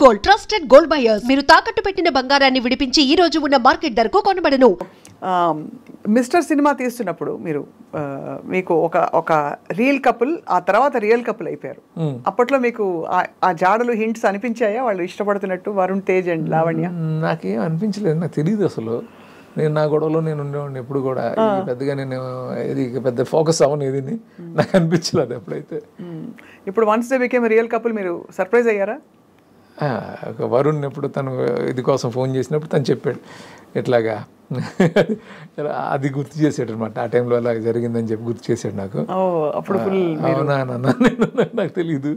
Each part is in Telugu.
Gold trusted gold buyers. మీరు తాకట్టు పెట్టిన బంగారాన్ని విడిపించి ఈ రోజు ఉన్న మార్కెట్ ధరకు కొనబడను. మిస్టర్ సినిమా తీస్తున్నప్పుడు మీరు మీకు ఒక రియల్ కపుల్, ఆ తర్వాత రియల్ కపుల్ అయిపోయారు. అప్పట్లో మీకు ఆ జాడలు హింట్స్ అనిపించాయా వాళ్ళు ఇష్టపడుతున్నట్టు, వరుణ్ తేజ్ అండ్ లావణ్య? నాకేం అనిపించలేదు, నాకు తెలియదు అసలు. నేను నా గొడవలో నేను ఉండేవాడిని ఎప్పుడు కూడా. పెద్దగా నేను ఇది పెద్ద ఫోకస్ అవ్వను, ఏది నాకు అనిపించలేదు ఎప్పుడైతే. ఇప్పుడు once they became real couple మీరు సర్ప్రైజ్ అయ్యారా? వరుణ్ ఎప్పుడు తను ఇది కోసం ఫోన్ చేసినప్పుడు తను చెప్పాడు ఎట్లాగా అది గుర్తు చేసాడు అనమాట. ఆ టైంలో అలా జరిగిందని చెప్పి గుర్తు చేశాడు నాకు. అప్పుడు అవునా నాకు తెలీదు.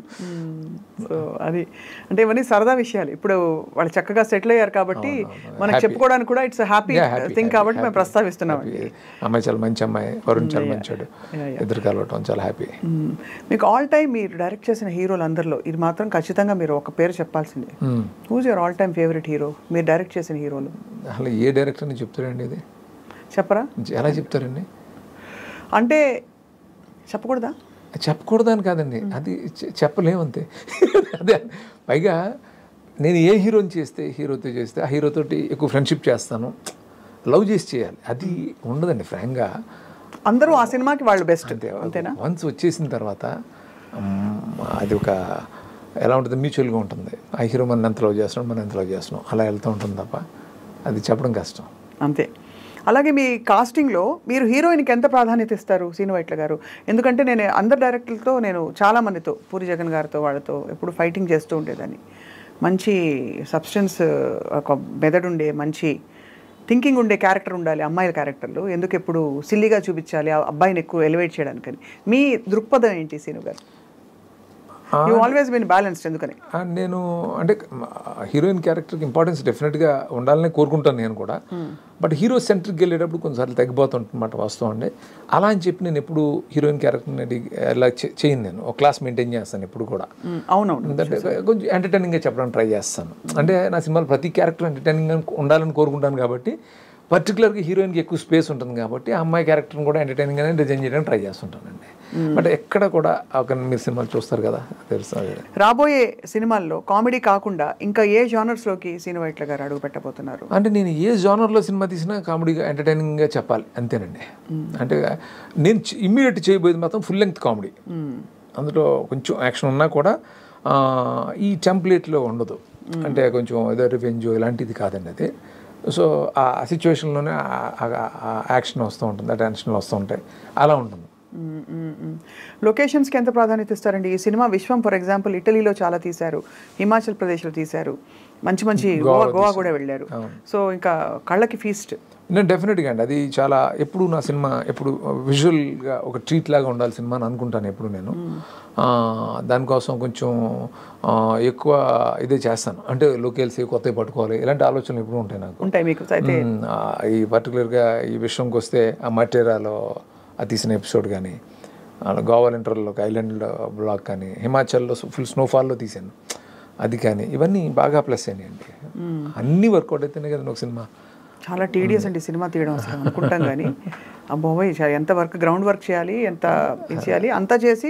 సో అది అంటే ఇవన్నీ సరదా విషయాలు. ఇప్పుడు వాళ్ళు చక్కగా సెటిల్ అయ్యారు కాబట్టి మనకు చెప్పుకోవడానికి కూడా ఇట్స్ హ్యాపీ థింగ్ కాబట్టి మేము ప్రస్తావిస్తున్నాం. అమ్మాయి చాలా మంచి అమ్మాయి, వరుణ్ చాలా మంచాడు, ఇద్దరు కలవటం చాలా హ్యాపీ. మీకు ఆల్ టైమ్ మీరు డైరెక్ట్ చేసిన హీరోలు అందరిలో ఇది మాత్రం ఖచ్చితంగా మీరు ఒక పేరు చెప్పాల్సిందే. Who's your all time favourite hero మీరు డైరెక్ట్ చేసిన హీరోలు? అసలు ఏ డైరెక్టర్ అని చెప్తారండి ఇది? చెప్పరా? ఎలా చెప్తారండి అంటే చెప్పకూడదా? చెప్పకూడదని కాదండి, అది చెప్పలేమంతే. అదే పైగా నేను ఏ హీరోని చేస్తే హీరోతో చేస్తే ఆ హీరోతోటి ఎక్కువ ఫ్రెండ్షిప్ చేస్తాను, లవ్ చేసి చేయాలి, అది ఉండదండి ఫ్రాంక్గా. అందరూ ఆ సినిమాకి వాళ్ళు బెస్ట్ అంతేనా? వన్స్ వచ్చేసిన తర్వాత అది ఒక ఎలా ఉంటుంది, మ్యూచువల్గా ఉంటుంది. ఆ హీరో మన ఎంత లవ్ చేస్తున్నాం, మనం ఎంత లవ్ చేస్తున్నాం, అలా వెళ్తూ ఉంటుంది తప్ప అది చెప్పడం కష్టం అంతే. అలాగే మీ కాస్టింగ్లో మీరు హీరోయిన్కి ఎంత ప్రాధాన్యత ఇస్తారు శ్రీను వైట్ల గారు? ఎందుకంటే నేను అందరు డైరెక్టర్లతో, నేను చాలామందితో, పూరి జగన్ గారితో వాళ్ళతో ఎప్పుడు ఫైటింగ్ చేస్తూ ఉండేదాన్ని. మంచి సబ్స్టెన్స్, ఒక మెదడు ఉండే, మంచి థింకింగ్ ఉండే క్యారెక్టర్ ఉండాలి అమ్మాయిల క్యారెక్టర్లు. ఎందుకు ఎప్పుడు సిల్లీగా చూపించాలి ఆ అబ్బాయిని ఎక్కువ ఎలివేట్ చేయడానికని. మీ దృక్పథం ఏంటి శ్రీను గారు? యూ ఆల్వేస్ బీన్ బ్యాలెన్స్డ్ ఎందుకని? నేను అంటే హీరోయిన్ క్యారెక్టర్కి ఇంపార్టెన్స్ డెఫినెట్గా ఉండాలని కోరుకుంటాను నేను కూడా. బట్ హీరో సెంట్రిక్కి వెళ్ళేటప్పుడు కొన్నిసార్లు తగ్గిపోతుంటన్నమాట వాస్తవం అండి. అలా అని చెప్పి నేను ఎప్పుడు హీరోయిన్ క్యారెక్టర్ని ఎలా చేయను, నేను ఒక క్లాస్ మెయింటైన్ చేస్తాను ఎప్పుడు కూడా. అవునవును, కొంచెం ఎంటర్టైనింగ్గా చెప్పడానికి ట్రై చేస్తాను. అంటే నా సినిమాలో ప్రతి క్యారెక్టర్ ఎంటర్టైనింగ్గా ఉండాలని కోరుకుంటాను కాబట్టి, పర్టికులర్గా హీరోయిన్కి ఎక్కువ స్పేస్ ఉంటుంది కాబట్టి ఆ అమ్మాయి క్యారెక్టర్ని కూడా ఎంటర్టైనింగ్గానే డిజైన్ చేయడానికి ట్రై చేస్తుంటానండి. బట్ ఎక్కడ కూడా ఒక మీరు సినిమాలు చూస్తారు కదా తెలుసు. రాబోయే సినిమాల్లో కామెడీ కాకుండా ఇంకా ఏ జానర్స్లోకి శ్రీను వైట్ల గారు అడుగు పెట్టబోతున్నారు? అంటే నేను ఏ జానర్లో సినిమా తీసినా కామెడీగా ఎంటర్టైనింగ్గా చెప్పాలి అంతేనండి. అంటే నేను ఇమ్మీడియట్ చేయబోయేది మాత్రం ఫుల్ లెంగ్త్ కామెడీ. అందులో కొంచెం యాక్షన్ ఉన్నా కూడా ఈ టెంప్లెట్లో ఉండదు. అంటే కొంచెం ఏదో రివెంజ్ ఇలాంటిది కాదండి అది. సో ఆ సిచ్యువేషన్లోనే యాక్షన్ వస్తూ ఉంటుంది, ఆ టెన్షన్లు వస్తూ ఉంటాయి, అలా ఉంటుంది. లొకేషన్స్కి ఎంత ప్రాధాన్యత ఇస్తారండి? ఈ సినిమా విశ్వం ఫర్ ఎగ్జాంపుల్ ఇటలీలో చాలా తీశారు, హిమాచల్ ప్రదేశ్లో తీశారు, మంచి మంచి గోవా కూడా వెళ్ళారు. సో ఇంకా కళ్ళకి ఫీస్ట్. నేను డెఫినెట్గా అండి అది చాలా, ఎప్పుడు నా సినిమా ఎప్పుడు విజువల్గా ఒక ట్రీట్ లాగా ఉండాలి సినిమా అని అనుకుంటాను ఎప్పుడు నేను. దానికోసం కొంచెం ఎక్కువ ఇదే చేస్తాను. అంటే లొకేల్స్ కొత్తవి పట్టుకోవాలి, ఇలాంటి ఆలోచనలు ఎప్పుడు ఉంటాయి నాకు. ఉంటాయి మీకు? ఈ పర్టికులర్గా ఈ విషయంకి వస్తే ఆ మటేరాలో అది తీసిన ఎపిసోడ్ కానీ, గోవా ఇంటర్లో ఒక ఐలాండ్ బ్లాక్ కానీ, హిమాచల్లో ఫుల్ స్నోఫాల్లో తీశాను అది కానీ, ఇవన్నీ బాగా ప్లస్ అయినాయండి. అన్నీ వర్కౌట్ అయితేనే కదా ఒక సినిమా. చాలా టీడియస్ అండి సినిమా తీయడం అసలు అనుకుంటాం కానీ అబ్బోయ్ ఎంత వర్క్, గ్రౌండ్ వర్క్ చేయాలి, ఎంత చేయాలి, అంతా చేసి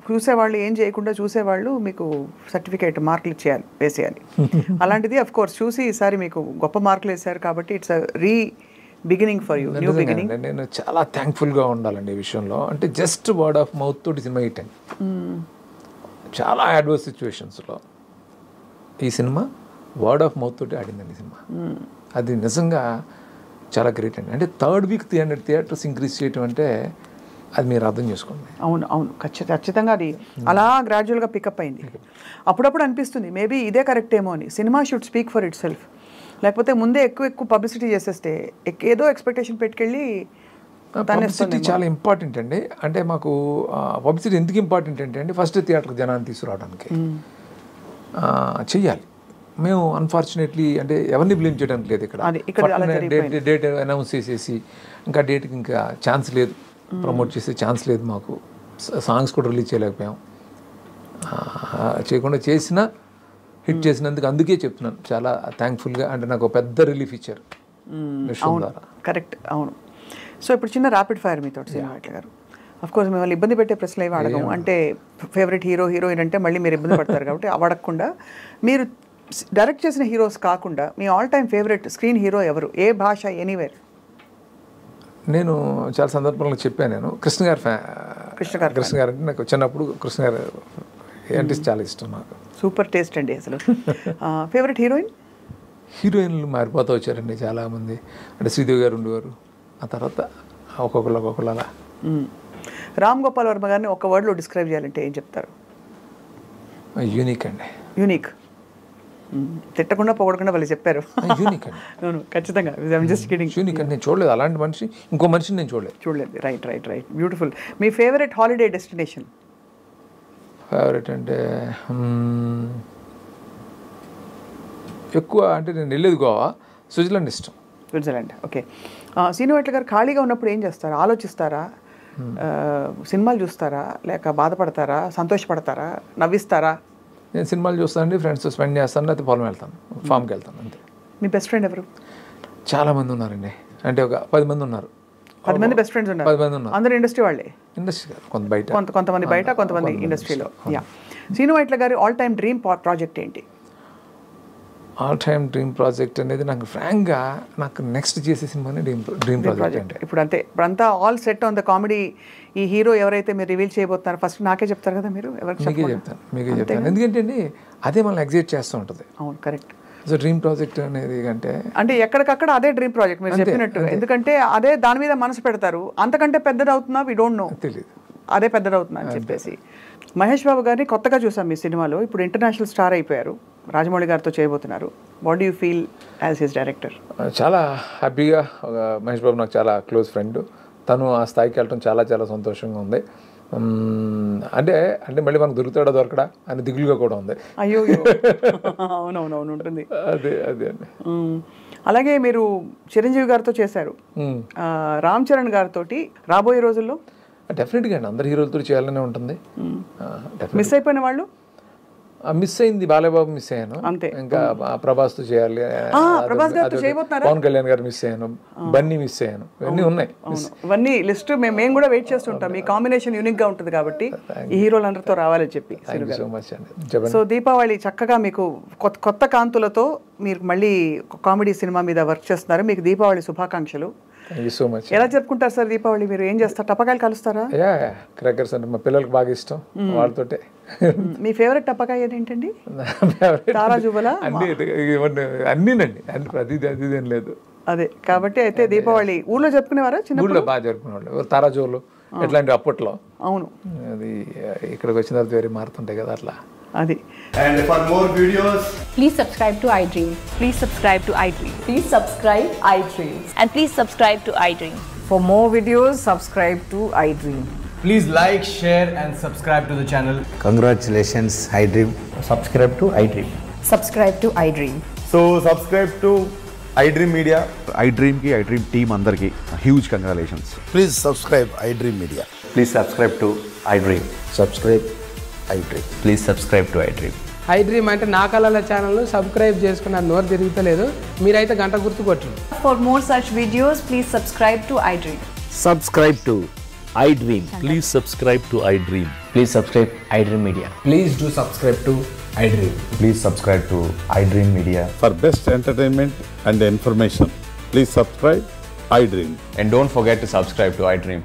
చూసేవాళ్ళు ఏం చేయకుండా చూసేవాళ్ళు మీకు సర్టిఫికేట్ మార్కులు ఇచ్చేయాలి, వేసేయాలి. అలాంటిది అఫ్ కోర్స్ చూసి ఈసారి మీకు గొప్ప మార్కులు వేశారు కాబట్టి it's re beginning for you, new beginning. నేను చాలా థ్యాంక్ఫుల్గా ఉండాలండి ఈ విషయంలో. అంటే జస్ట్ వర్డ్ ఆఫ్ మౌత్ తోటి సినిమా హిట్ అయింది. చాలా అడ్వర్స్ సిచ్యువేషన్స్లో ఈ సినిమా వర్డ్ ఆఫ్ మౌత్ తోటి ఆడిందండి సినిమా. అది నిజంగా చాలా గ్రేట్ అండి. అంటే 3rd వీక్ 300 థియేటర్స్ ఇంక్రీజ్ చేయటం అంటే అది మీరు అర్థం చేసుకోండి. అవును అవును, ఖచ్చితంగా అది అలా గ్రాడ్యువల్గా పికప్ అయింది. అప్పుడప్పుడు అనిపిస్తుంది మేబీ ఇదే కరెక్ట్ ఏమో అని. Cinema should speak for it self. లేకపోతే ముందే ఎక్కువ పబ్లిసిటీ చేసేస్తే ఏదో ఎక్స్పెక్టేషన్ పెట్టుకెళ్ళి. పబ్లిసిటీ చాలా ఇంపార్టెంట్ అండి. అంటే మాకు పబ్లిసిటీ ఎందుకు ఇంపార్టెంట్ అంటే ఫస్ట్ థియేటర్కి జనాన్ని తీసుకురావడానికి చెయ్యాలి. మేము అన్ఫార్చునేట్లీ అంటే ఎవరిని బ్లేమ్ చేయడానికి లేదు ఇక్కడ. డేట్ అనౌన్స్ చేసేసి ఇంకా డేట్కి ఇంకా ఛాన్స్ లేదు, ప్రమోట్ చేసే ఛాన్స్ లేదు మాకు. సాంగ్స్ కూడా రిలీజ్ చేయలేకపోయాం. చేయకుండా చేసినా హిట్ చేసినందుకు అందుకే చెప్తున్నాను చాలా థ్యాంక్ఫుల్గా. అంటే నాకు పెద్ద రిలీఫ్ ఇచ్చారు. కరెక్ట్, అవును. సో ఇప్పుడు చిన్న ర్యాపిడ్ ఫైర్ మీతో శ్రీను వైట్ల గారు. అఫ్ కోర్స్ మిమ్మల్ని ఇబ్బంది పెట్టే ప్రశ్నలు ఏమి అడగము, అంటే ఫేవరెట్ హీరో హీరోయిన్ అంటే మళ్ళీ మీరు ఇబ్బంది పడతారు కాబట్టి అవి అడగకుండా, మీరు డైరెక్ట్ చేసిన హీరోస్ కాకుండా మీ all time favourite screen hero ఎవరు, ఏ భాష, ఎనీవేర్? నేను చాలా సందర్భంలో చెప్పాను, నేను కృష్ణ గారు అంటే నాకు చిన్నప్పుడు కృష్ణ గారు అంటే చాలా ఇష్టం నాకు. సూపర్ టేస్ట్ అండి అసలు. ఫేవరెట్ హీరోయిన్లు మారిపోతూ వచ్చారండి చాలామంది, అంటే శ్రీదేవి గారు ఉండేవారు, ఆ తర్వాత ఒక్కొక్కరు అలా. రామ్ గోపాల్ వర్మ గారిని ఒక వర్డ్లో డిస్క్రైబ్ చేయాలంటే ఏం చెప్తారు? యూనిక్ అండి. యూనిక్, తిట్టకుండా పొగడకుండా వాళ్ళు చెప్పారు. యూనిక్ అండి. అవును ఖచ్చితంగా, జస్ట్ కిడింగ్. యూనిక్ అండి, నేను చూడలేదు అలాంటి మనిషి, ఇంకో మనిషిని నేను చూడలేదు. Right, beautiful. మీ ఫేవరెట్ హాలిడే డెస్టినేషన్? ఫేవరెట్ అంటే ఎక్కువ అంటే నేను వెళ్ళేది గోవా, స్విట్జర్లాండ్ ఇష్టం. Switzerland, okay. శ్రీను వైట్ల గారు ఖాళీగా ఉన్నప్పుడు ఏం చేస్తారు? ఆలోచిస్తారా, సినిమాలు చూస్తారా, లేక బాధపడతారా, సంతోషపడతారా, నవ్విస్తారా? నేను సినిమాలు చూస్తానండి, ఫ్రెండ్స్తో స్పెండ్ చేస్తాను, లేకపోతే పొలం వెళ్తాను, ఫామ్కి వెళ్తాను, అంతే. మీ బెస్ట్ ఫ్రెండ్ ఎవరు? చాలామంది ఉన్నారండి, అంటే ఒక 10 మంది ఉన్నారు. 10 మంది బెస్ట్ ఫ్రెండ్స్ ఉన్నారు? 10 మంది ఉన్నారు. అందరూ ఇండస్ట్రీ వాళ్ళే? ఇండస్ట్రీ కాదు, కొంతమంది బయట, కొంతమంది ఇండస్ట్రీలో. యా. శ్రీను వైట్ల గారి ఆల్ టైమ్ డ్రీమ్ ప్రాజెక్ట్ ఏంటి? ఆల్ టైమ్ డ్రీమ్ ప్రాజెక్ట్ అనేది నాకు ఫ్రాంక్గా నాకు నెక్స్ట్ చేసే సినిమానే డ్రీమ్ ప్రాజెక్ట్ అంటే. ఇప్పుడంతా all set on the comedy. ఈ హీరో ఎవరైతే మీరు రివీల్ చేయబోతున్నారు ఫస్ట్ నాకే చెప్తారు కదా మీరు? మీకే చెప్తాను ఎందుకంటే అండి అదే మనల్ని ఎగ్జైట్ చేస్తూ ఉంటుంది. అవును, కరెక్ట్. సో డ్రీమ్ ప్రాజెక్ట్ అనేది అంటే ఎక్కడికక్కడ అదే డ్రీమ్ ప్రాజెక్ట్ మీరు చెప్పినట్టు, ఎందుకంటే అదే దాని మీద మనసు పెడతారు. అంతకంటే పెద్దది అవుతుందా వి డోంట్ నో, తెలియదు, అదే పెద్దది అవుతుందా అని చెప్పేసి. మహేష్ బాబు గారిని కొత్తగా చూసాం మీ సినిమాలో, ఇప్పుడు ఇంటర్నేషనల్ స్టార్ అయిపోయారు, రాజమౌళి గారితో చేయబోతున్నారు. What do you feel as his director? చాలా హ్యాపీగా. మహేష్ బాబు నాకు చాలా క్లోజ్ ఫ్రెండ్, తను ఆ స్థాయికి వెళ్ళడం చాలా చాలా సంతోషంగా ఉంది. అంటే మళ్ళీ మనకు దొరకడా అని దిగులుగా కూడా ఉంది. అయ్యో, అవునవును ఉంటుంది. అదే అండి. అలాగే మీరు చిరంజీవి గారితో చేశారు, రామ్ చరణ్ గారితో రాబోయే రోజుల్లో? డెఫినెట్గా అండి, అందరు హీరోలతో చేయాలనే ఉంటుంది. మిస్ అయిపోయిన వాళ్ళు? మిస్ అయింది బాలయ్యబాబు, మిస్ అయ్యాను అంతే. ఇంకా ప్రభాస్తో చేయాలి, పవన్ కళ్యాణ్ గారు మిస్ అయ్యాను, బన్నీ మిస్ అయ్యాను, ఇవన్నీ ఉన్నాయి. ఇవన్నీ లిస్ట్ మేము కూడా వెయిట్ చేస్తుంటాం. ఈ కాంబినేషన్ యూనిక్ గా ఉంటుంది కాబట్టి ఈ హీరోలందరితో రావాలని చెప్పి. సో మచ్ అండి. సో దీపావళి చక్కగా మీకు కొత్త కాంతులతో మీరు మళ్ళీ కామెడీ సినిమా మీద వర్క్ చేస్తున్నారు. మీకు దీపావళి శుభాకాంక్షలు. Thank you so much. ఎలా జరుపుకుంటారు సార్ దీపావళి? మీరు ఏం చేస్తారు? టపకాయలు కలుస్తారా? క్రాకర్స్ అంటే మా పిల్లలకు బాగా ఇష్టం, వాళ్ళతోటే. మీ ఫేవరెట్ టపకాయ ఏంటండి? తారా జుబలా? అన్నీనండి, అది ఏం లేదు. అదే కాబట్టి అయితే దీపావళి ఊళ్ళో జరుపుకునేవారా? చిన్న ఊళ్ళో బాగా జరుపుకునేవాళ్ళు, తారాజోలు ఇట్లాంటివి అప్పట్లో. అవును, అది ఇక్కడికి వచ్చిన తర్వాత వేరే మారుతుంటాయి కదా అట్లా. అది. And for more videos, please subscribe to iDream. Please subscribe to iDream. Please subscribe iDream. And please subscribe to iDream. For more videos, subscribe to iDream. please like, share and subscribe to the channel. Congratulations, iDream. Subscribe to iDream. Subscribe to iDream. So subscribe to iDream Media. iDream ki iDream team andarki huge congratulations. Please subscribe iDream Media. Please subscribe to iDream. Subscribe iDream. Please subscribe to iDream. iDream అంటే నా కళల ఛానల్ సబ్స్క్రైబ్ చేసుకున్న నోరు తిరుగుతలేదు, మీరైతే గంట గుర్తు కొట్టండి. For more such videos, please subscribe to iDream. Subscribe to iDream. Please subscribe to iDream. Please subscribe iDream Media. Please do subscribe to iDream. Please subscribe to iDream Media. For best entertainment and information, please subscribe iDream. And don't forget to subscribe to iDream.